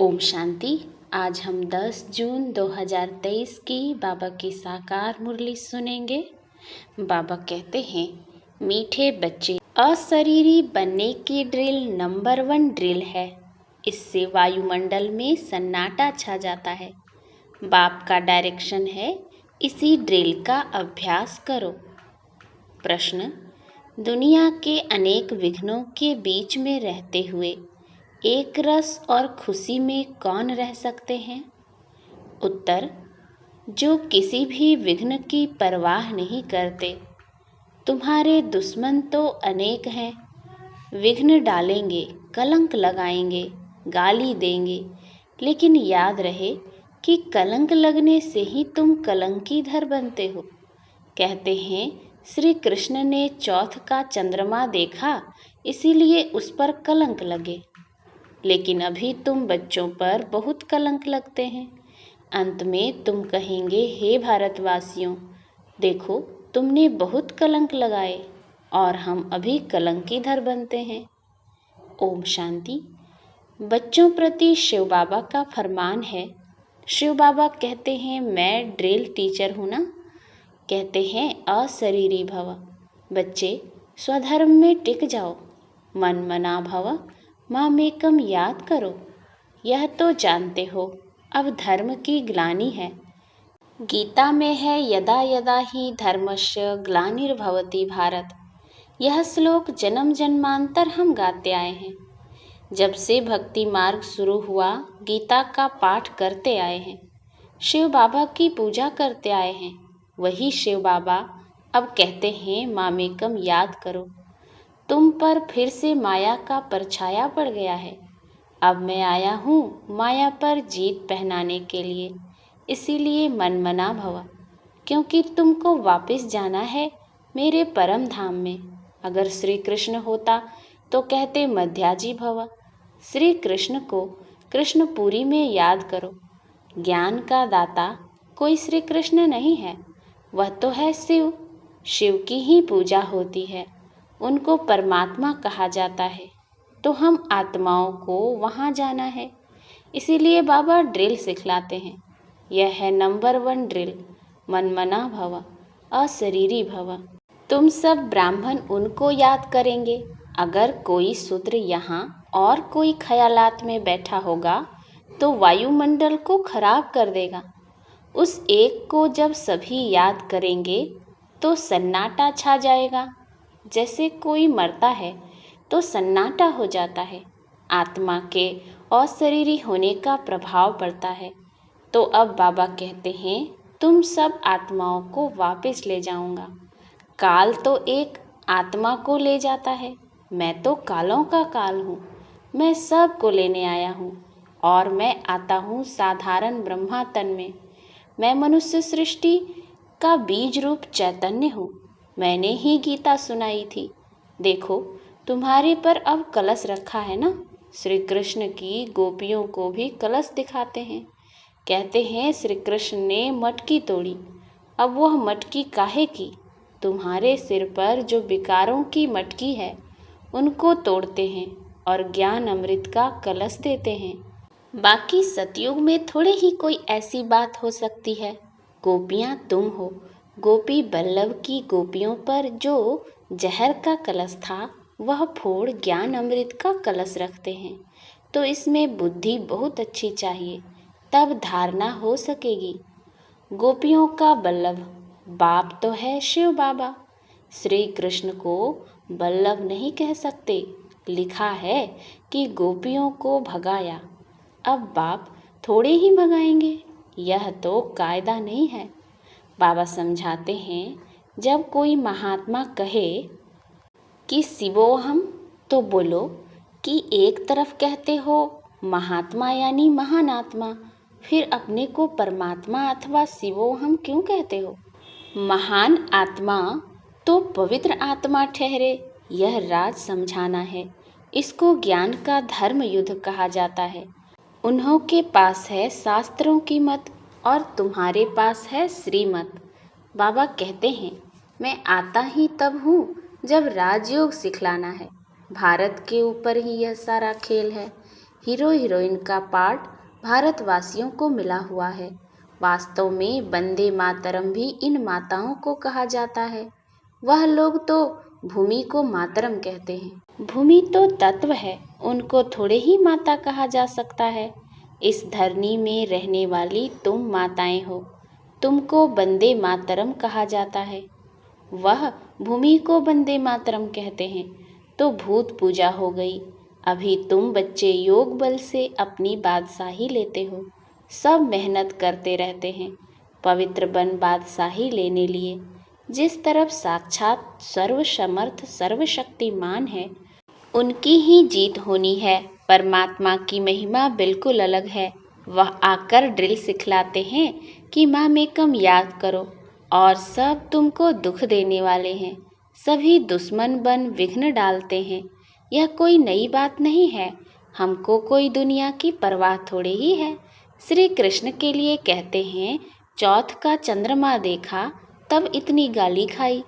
ओम शांति। आज हम 10 जून 2023 की बाबा की साकार मुरली सुनेंगे। बाबा कहते हैं, मीठे बच्चे, अशरीरी बनने की ड्रिल नंबर 1 ड्रिल है। इससे वायुमंडल में सन्नाटा छा जाता है। बाप का डायरेक्शन है, इसी ड्रिल का अभ्यास करो। प्रश्न: दुनिया के अनेक विघ्नों के बीच में रहते हुए एक रस और खुशी में कौन रह सकते हैं? उत्तर: जो किसी भी विघ्न की परवाह नहीं करते। तुम्हारे दुश्मन तो अनेक हैं, विघ्न डालेंगे, कलंक लगाएंगे, गाली देंगे, लेकिन याद रहे कि कलंक लगने से ही तुम कलंकीधर बनते हो। कहते हैं, श्री कृष्ण ने चौथ का चंद्रमा देखा, इसीलिए उस पर कलंक लगे। लेकिन अभी तुम बच्चों पर बहुत कलंक लगते हैं। अंत में तुम कहेंगे, हे भारतवासियों, देखो तुमने बहुत कलंक लगाए और हम अभी कलंकीधर बनते हैं। ओम शांति। बच्चों प्रति शिव बाबा का फरमान है। शिव बाबा कहते हैं, मैं ड्रिल टीचर हूँ ना। कहते हैं, अशरीरी भव। बच्चे, स्वधर्म में टिक जाओ, मन मना भव, मामेकम याद करो। यह तो जानते हो, अब धर्म की ग्लानि है। गीता में है, यदा यदा ही धर्मस्य ग्लानिर्भवति भारत। यह श्लोक जन्म जन्मांतर हम गाते आए हैं। जब से भक्ति मार्ग शुरू हुआ, गीता का पाठ करते आए हैं, शिव बाबा की पूजा करते आए हैं। वही शिव बाबा अब कहते हैं, मामेकम याद करो। तुम पर फिर से माया का परछाया पड़ गया है। अब मैं आया हूँ माया पर जीत पहनाने के लिए, इसीलिए मनमना भव, क्योंकि तुमको वापस जाना है मेरे परम धाम में। अगर श्री कृष्ण होता तो कहते मध्याजी भव। श्री कृष्ण को कृष्णपुरी में याद करो। ज्ञान का दाता कोई श्री कृष्ण नहीं है, वह तो है शिव। शिव की ही पूजा होती है, उनको परमात्मा कहा जाता है। तो हम आत्माओं को वहाँ जाना है, इसीलिए बाबा ड्रिल सिखलाते हैं। यह है नंबर 1 ड्रिल, मनमना भव, अशरीरी भव। तुम सब ब्राह्मण उनको याद करेंगे। अगर कोई शूद्र यहाँ और कोई ख्यालात में बैठा होगा तो वायुमंडल को खराब कर देगा। उस एक को जब सभी याद करेंगे तो सन्नाटा छा जाएगा। जैसे कोई मरता है तो सन्नाटा हो जाता है, आत्मा के अशरीरी होने का प्रभाव पड़ता है। तो अब बाबा कहते हैं, तुम सब आत्माओं को वापस ले जाऊंगा। काल तो एक आत्मा को ले जाता है, मैं तो कालों का काल हूँ। मैं सब को लेने आया हूँ और मैं आता हूँ साधारण ब्रह्मा तन में। मैं मनुष्य सृष्टि का बीज रूप चैतन्य हूँ। मैंने ही गीता सुनाई थी। देखो, तुम्हारे पर अब कलश रखा है ना। श्री कृष्ण की गोपियों को भी कलश दिखाते हैं। कहते हैं, श्री कृष्ण ने मटकी तोड़ी, अब वह मटकी काहे की? तुम्हारे सिर पर जो विकारों की मटकी है, उनको तोड़ते हैं और ज्ञान अमृत का कलश देते हैं। बाकी सतयुग में थोड़े ही कोई ऐसी बात हो सकती है। गोपियाँ तुम हो। गोपी बल्लभ की गोपियों पर जो जहर का कलश था, वह फोड़ ज्ञान अमृत का कलश रखते हैं। तो इसमें बुद्धि बहुत अच्छी चाहिए, तब धारणा हो सकेगी। गोपियों का बल्लभ बाप तो है शिव बाबा। श्री कृष्ण को बल्लभ नहीं कह सकते। लिखा है कि गोपियों को भगाया। अब बाप थोड़े ही भगाएंगे, यह तो कायदा नहीं है। बाबा समझाते हैं, जब कोई महात्मा कहे कि शिवोहम, तो बोलो कि एक तरफ कहते हो महात्मा यानी महान आत्मा, फिर अपने को परमात्मा अथवा शिवोहम क्यों कहते हो? महान आत्मा तो पवित्र आत्मा ठहरे, यह राज समझाना है। इसको ज्ञान का धर्म युद्ध कहा जाता है। उन्हों के पास है शास्त्रों की मत और तुम्हारे पास है श्रीमत। बाबा कहते हैं, मैं आता ही तब हूँ जब राजयोग सिखलाना है। भारत के ऊपर ही यह सारा खेल है। हीरो हीरोइन का पार्ट भारतवासियों को मिला हुआ है। वास्तव में वंदे मातरम भी इन माताओं को कहा जाता है। वह लोग तो भूमि को मातरम कहते हैं। भूमि तो तत्व है, उनको थोड़े ही माता कहा जा सकता है। इस धरनी में रहने वाली तुम माताएं हो, तुमको वंदे मातरम कहा जाता है। वह भूमि को वंदे मातरम कहते हैं तो भूत पूजा हो गई। अभी तुम बच्चे योग बल से अपनी बादशाही लेते हो। सब मेहनत करते रहते हैं पवित्र बन बादशाही लेने लिए। जिस तरफ साक्षात सर्वसमर्थ सर्वशक्तिमान है, उनकी ही जीत होनी है। परमात्मा की महिमा बिल्कुल अलग है। वह आकर ड्रिल सिखलाते हैं कि माँ में कम याद करो, और सब तुमको दुख देने वाले हैं। सभी दुश्मन बन विघ्न डालते हैं। यह कोई नई बात नहीं है। हमको कोई दुनिया की परवाह थोड़ी ही है। श्री कृष्ण के लिए कहते हैं, चौथ का चंद्रमा देखा तब इतनी गाली खाई।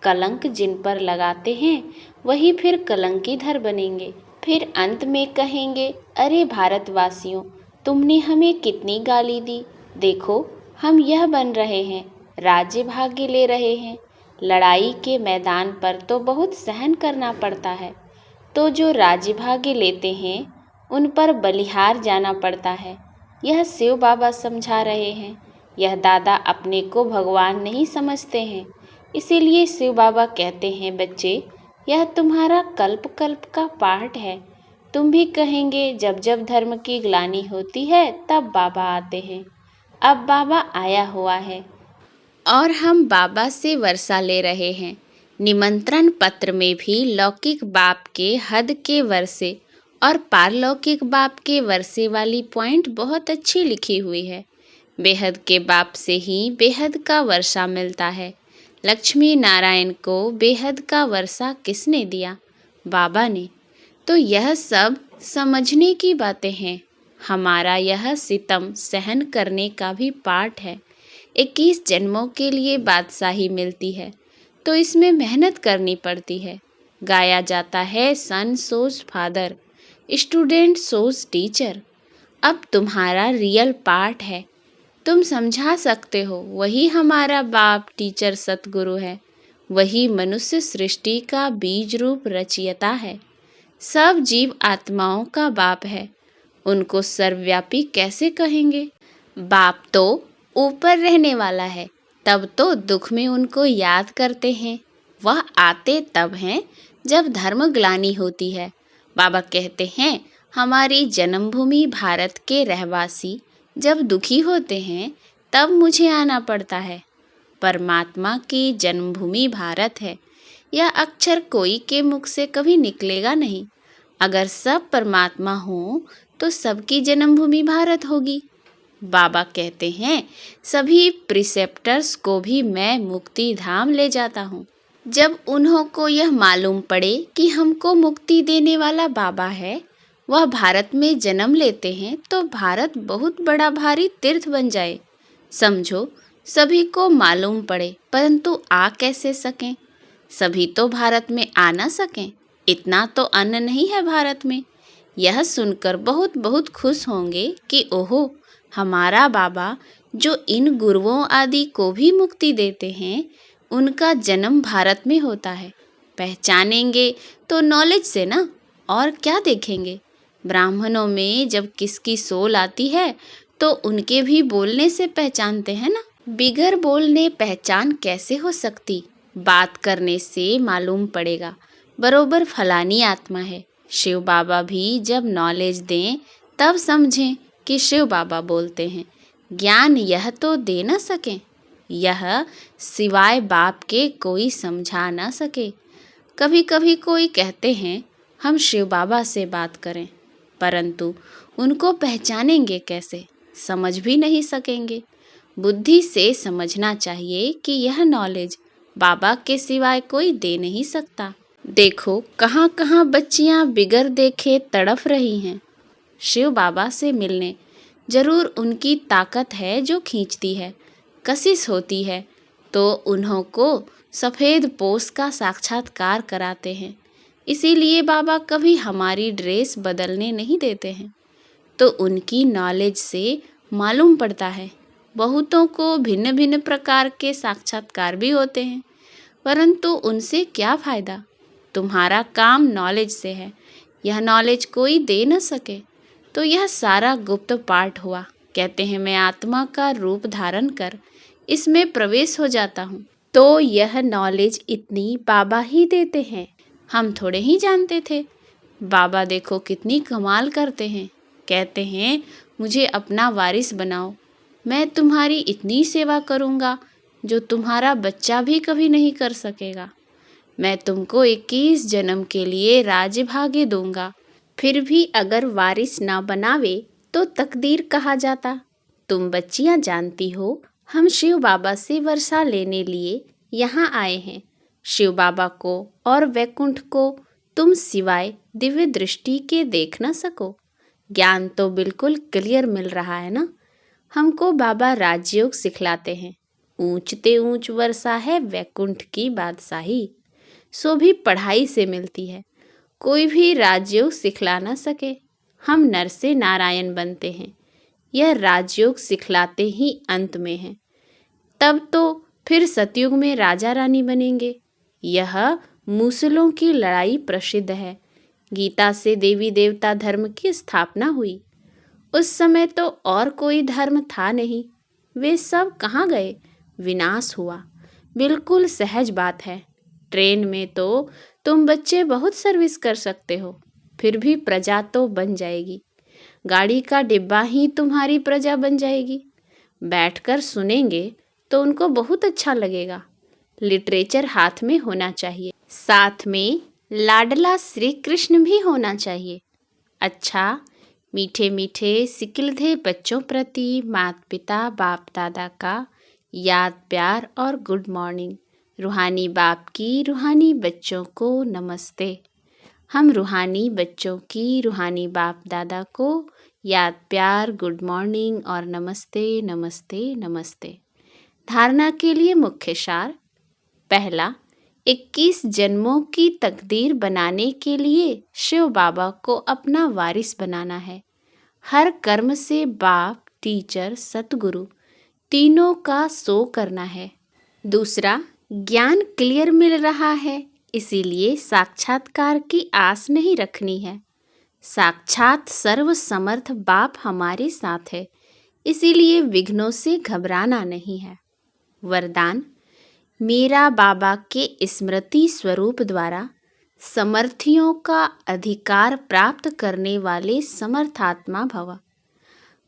कलंक जिन पर लगाते हैं वही फिर कलंकीधर बनेंगे। फिर अंत में कहेंगे, अरे भारतवासियों, तुमने हमें कितनी गाली दी। देखो हम यह बन रहे हैं, राज्य भाग्य ले रहे हैं। लड़ाई के मैदान पर तो बहुत सहन करना पड़ता है, तो जो राज्य भाग्य लेते हैं उन पर बलिहार जाना पड़ता है। यह शिव बाबा समझा रहे हैं। यह दादा अपने को भगवान नहीं समझते हैं, इसीलिए शिव बाबा कहते हैं, बच्चे यह तुम्हारा कल्प कल्प का पाठ है। तुम भी कहेंगे, जब जब धर्म की ग्लानि होती है तब बाबा आते हैं। अब बाबा आया हुआ है और हम बाबा से वर्षा ले रहे हैं। निमंत्रण पत्र में भी लौकिक बाप के हद के वर्षे और पारलौकिक बाप के वर्षे वाली पॉइंट बहुत अच्छी लिखी हुई है। बेहद के बाप से ही बेहद का वर्षा मिलता है। लक्ष्मी नारायण को बेहद का वर्षा किसने दिया? बाबा ने। तो यह सब समझने की बातें हैं। हमारा यह सितम सहन करने का भी पाठ है। 21 जन्मों के लिए बादशाही मिलती है तो इसमें मेहनत करनी पड़ती है। गाया जाता है, सन सोज फादर, स्टूडेंट सोज टीचर। अब तुम्हारा रियल पार्ट है। तुम समझा सकते हो, वही हमारा बाप टीचर सतगुरु है। वही मनुष्य सृष्टि का बीज रूप रचयिता है। सब जीव आत्माओं का बाप है। उनको सर्वव्यापी कैसे कहेंगे? बाप तो ऊपर रहने वाला है, तब तो दुख में उनको याद करते हैं। वह आते तब हैं जब धर्म ग्लानि होती है। बाबा कहते हैं, हमारी जन्मभूमि भारत के रहवासी जब दुखी होते हैं तब मुझे आना पड़ता है। परमात्मा की जन्मभूमि भारत है। यह अक्षर कोई के मुख से कभी निकलेगा नहीं। अगर सब परमात्मा हो तो सबकी जन्मभूमि भारत होगी। बाबा कहते हैं, सभी प्रिसेप्टर्स को भी मैं मुक्ति धाम ले जाता हूँ। जब उन्हों को यह मालूम पड़े कि हमको मुक्ति देने वाला बाबा है, वह भारत में जन्म लेते हैं, तो भारत बहुत बड़ा भारी तीर्थ बन जाए। समझो, सभी को मालूम पड़े परंतु आ कैसे सकें? सभी तो भारत में आ ना सकें। इतना तो अन्न नहीं है भारत में। यह सुनकर बहुत बहुत खुश होंगे कि ओहो, हमारा बाबा जो इन गुरुओं आदि को भी मुक्ति देते हैं, उनका जन्म भारत में होता है। पहचानेंगे तो नॉलेज से ना, और क्या देखेंगे? ब्राह्मणों में जब किसकी सोल आती है तो उनके भी बोलने से पहचानते हैं ना। बिगर बोलने पहचान कैसे हो सकती? बात करने से मालूम पड़ेगा बरोबर फलानी आत्मा है। शिव बाबा भी जब नॉलेज दें तब समझें कि शिव बाबा बोलते हैं। ज्ञान यह तो दे न सकें, यह सिवाय बाप के कोई समझा ना सके। कभी कभी कोई कहते हैं हम शिव बाबा से बात करें, परंतु उनको पहचानेंगे कैसे? समझ भी नहीं सकेंगे। बुद्धि से समझना चाहिए कि यह नॉलेज बाबा के सिवाय कोई दे नहीं सकता। देखो कहाँ कहाँ बच्चियाँ बिगर देखे तड़फ रही हैं शिव बाबा से मिलने। जरूर उनकी ताकत है जो खींचती है, कशिश होती है तो उन्हों को सफ़ेद पोश का साक्षात्कार कराते हैं। इसीलिए बाबा कभी हमारी ड्रेस बदलने नहीं देते हैं। तो उनकी नॉलेज से मालूम पड़ता है। बहुतों को भिन्न भिन्न प्रकार के साक्षात्कार भी होते हैं, परंतु उनसे क्या फ़ायदा? तुम्हारा काम नॉलेज से है, यह नॉलेज कोई दे न सके तो यह सारा गुप्त पाठ हुआ। कहते हैं मैं आत्मा का रूप धारण कर इसमें प्रवेश हो जाता हूँ, तो यह नॉलेज इतनी बाबा ही देते हैं, हम थोड़े ही जानते थे। बाबा देखो कितनी कमाल करते हैं, कहते हैं मुझे अपना वारिस बनाओ, मैं तुम्हारी इतनी सेवा करूँगा जो तुम्हारा बच्चा भी कभी नहीं कर सकेगा। मैं तुमको 21 जन्म के लिए राज्य भाग्य दूंगा। फिर भी अगर वारिस ना बनावे तो तकदीर कहा जाता। तुम बच्चियां जानती हो हम शिव बाबा से वर्षा लेने लिए यहाँ आए हैं। शिव बाबा को और वैकुंठ को तुम सिवाय दिव्य दृष्टि के देख न सको। ज्ञान तो बिल्कुल क्लियर मिल रहा है ना। हमको बाबा राजयोग सिखलाते हैं। ऊंचते ऊंच वर्षा है वैकुंठ की बादशाही, सो भी पढ़ाई से मिलती है, कोई भी राजयोग सिखला ना सके। हम नर से नारायण बनते हैं, यह राजयोग सिखलाते ही अंत में है। तब तो फिर सतयुग में राजा रानी बनेंगे। यह मूसलों की लड़ाई प्रसिद्ध है। गीता से देवी देवता धर्म की स्थापना हुई। उस समय तो और कोई धर्म था नहीं, वे सब कहाँ गए? विनाश हुआ। बिल्कुल सहज बात है। ट्रेन में तो तुम बच्चे बहुत सर्विस कर सकते हो, फिर भी प्रजा तो बन जाएगी। गाड़ी का डिब्बा ही तुम्हारी प्रजा बन जाएगी। बैठकर सुनेंगे तो उनको बहुत अच्छा लगेगा। लिटरेचर हाथ में होना चाहिए, साथ में लाडला श्री कृष्ण भी होना चाहिए। अच्छा, मीठे मीठे सिकिलधे बच्चों प्रति माता पिता बाप दादा का याद प्यार और गुड मॉर्निंग। रूहानी बाप की रूहानी बच्चों को नमस्ते। हम रूहानी बच्चों की रूहानी बाप दादा को याद प्यार गुड मॉर्निंग और नमस्ते नमस्ते नमस्ते। धारणा के लिए मुख्य सार। पहला, 21 जन्मों की तकदीर बनाने के लिए शिव बाबा को अपना वारिस बनाना है। हर कर्म से बाप टीचर सतगुरु तीनों का शो करना है। दूसरा, ज्ञान क्लियर मिल रहा है, इसीलिए साक्षात्कार की आस नहीं रखनी है। साक्षात सर्व समर्थ बाप हमारे साथ है, इसीलिए विघ्नों से घबराना नहीं है। वरदान, मेरा बाबा के स्मृति स्वरूप द्वारा समर्थियों का अधिकार प्राप्त करने वाले समर्थात्मा भव।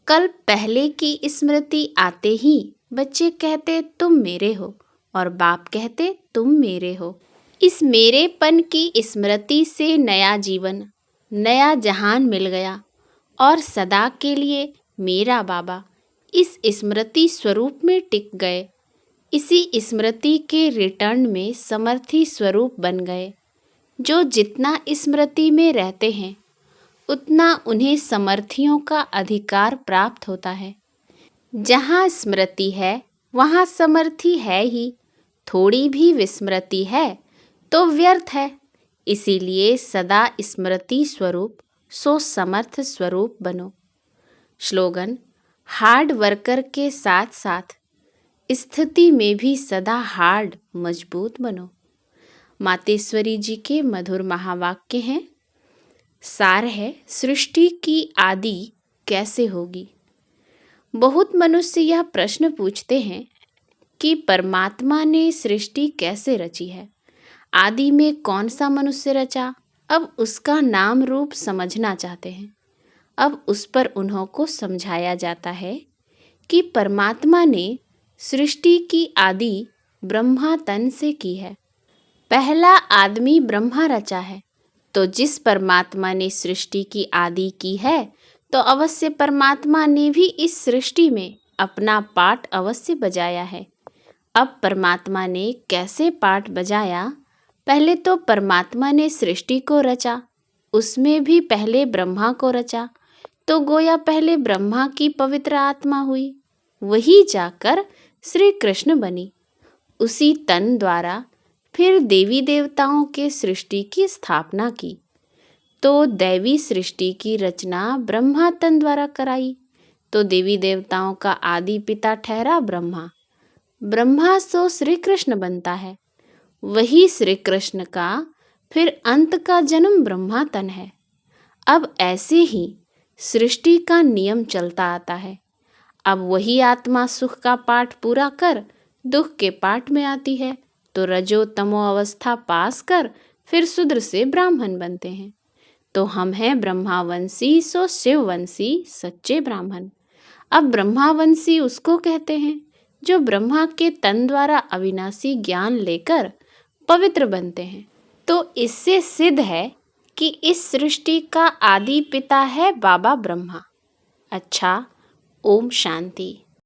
कल पहले की स्मृति आते ही बच्चे कहते तुम मेरे हो और बाप कहते तुम मेरे हो। इस मेरेपन की स्मृति से नया जीवन नया जहान मिल गया और सदा के लिए मेरा बाबा इस स्मृति स्वरूप में टिक गए। इसी स्मृति के रिटर्न में समर्थी स्वरूप बन गए। जो जितना स्मृति में रहते हैं उतना उन्हें समर्थियों का अधिकार प्राप्त होता है। जहाँ स्मृति है वहाँ समर्थी है ही। थोड़ी भी विस्मृति है तो व्यर्थ है। इसीलिए सदा स्मृति स्वरूप सो समर्थ स्वरूप बनो। स्लोगन, हार्ड वर्कर के साथ साथ स्थिति में भी सदा हार्ड मजबूत बनो। मातेश्वरी जी के मधुर महावाक्य हैं। सार है, सृष्टि की आदि कैसे होगी। बहुत मनुष्य यह प्रश्न पूछते हैं कि परमात्मा ने सृष्टि कैसे रची है, आदि में कौन सा मनुष्य रचा। अब उसका नाम रूप समझना चाहते हैं। अब उस पर उन्हों को समझाया जाता है कि परमात्मा ने सृष्टि की आदि ब्रह्मा तन से की है। पहला आदमी ब्रह्मा रचा है, तो जिस परमात्मा ने सृष्टि की आदि की है तो अवश्य परमात्मा ने भी इस सृष्टि में अपना पार्ट अवश्य बजाया है। अब परमात्मा ने कैसे पार्ट बजाया? पहले तो परमात्मा ने सृष्टि को रचा, उसमें भी पहले ब्रह्मा को रचा, तो गोया पहले ब्रह्मा की पवित्र आत्मा हुई, वही जाकर श्री कृष्ण बनी। उसी तन द्वारा फिर देवी देवताओं के सृष्टि की स्थापना की, तो दैवी सृष्टि की रचना ब्रह्मा तन द्वारा कराई। तो देवी देवताओं का आदि पिता ठहरा ब्रह्मा। ब्रह्मा सो श्री कृष्ण बनता है। वही श्री कृष्ण का फिर अंत का जन्म ब्रह्मा तन है। अब ऐसे ही सृष्टि का नियम चलता आता है। अब वही आत्मा सुख का पाठ पूरा कर दुख के पाठ में आती है, तो रजो तमो अवस्था पास कर फिर शूद्र से ब्राह्मण बनते हैं। तो हम हैं ब्रह्मावंशी सो शिववंशी सच्चे ब्राह्मण। अब ब्रह्मावंशी उसको कहते हैं जो ब्रह्मा के तन द्वारा अविनाशी ज्ञान लेकर पवित्र बनते हैं। तो इससे सिद्ध है कि इस सृष्टि का आदि पिता है बाबा ब्रह्मा। अच्छा, ओम शांति।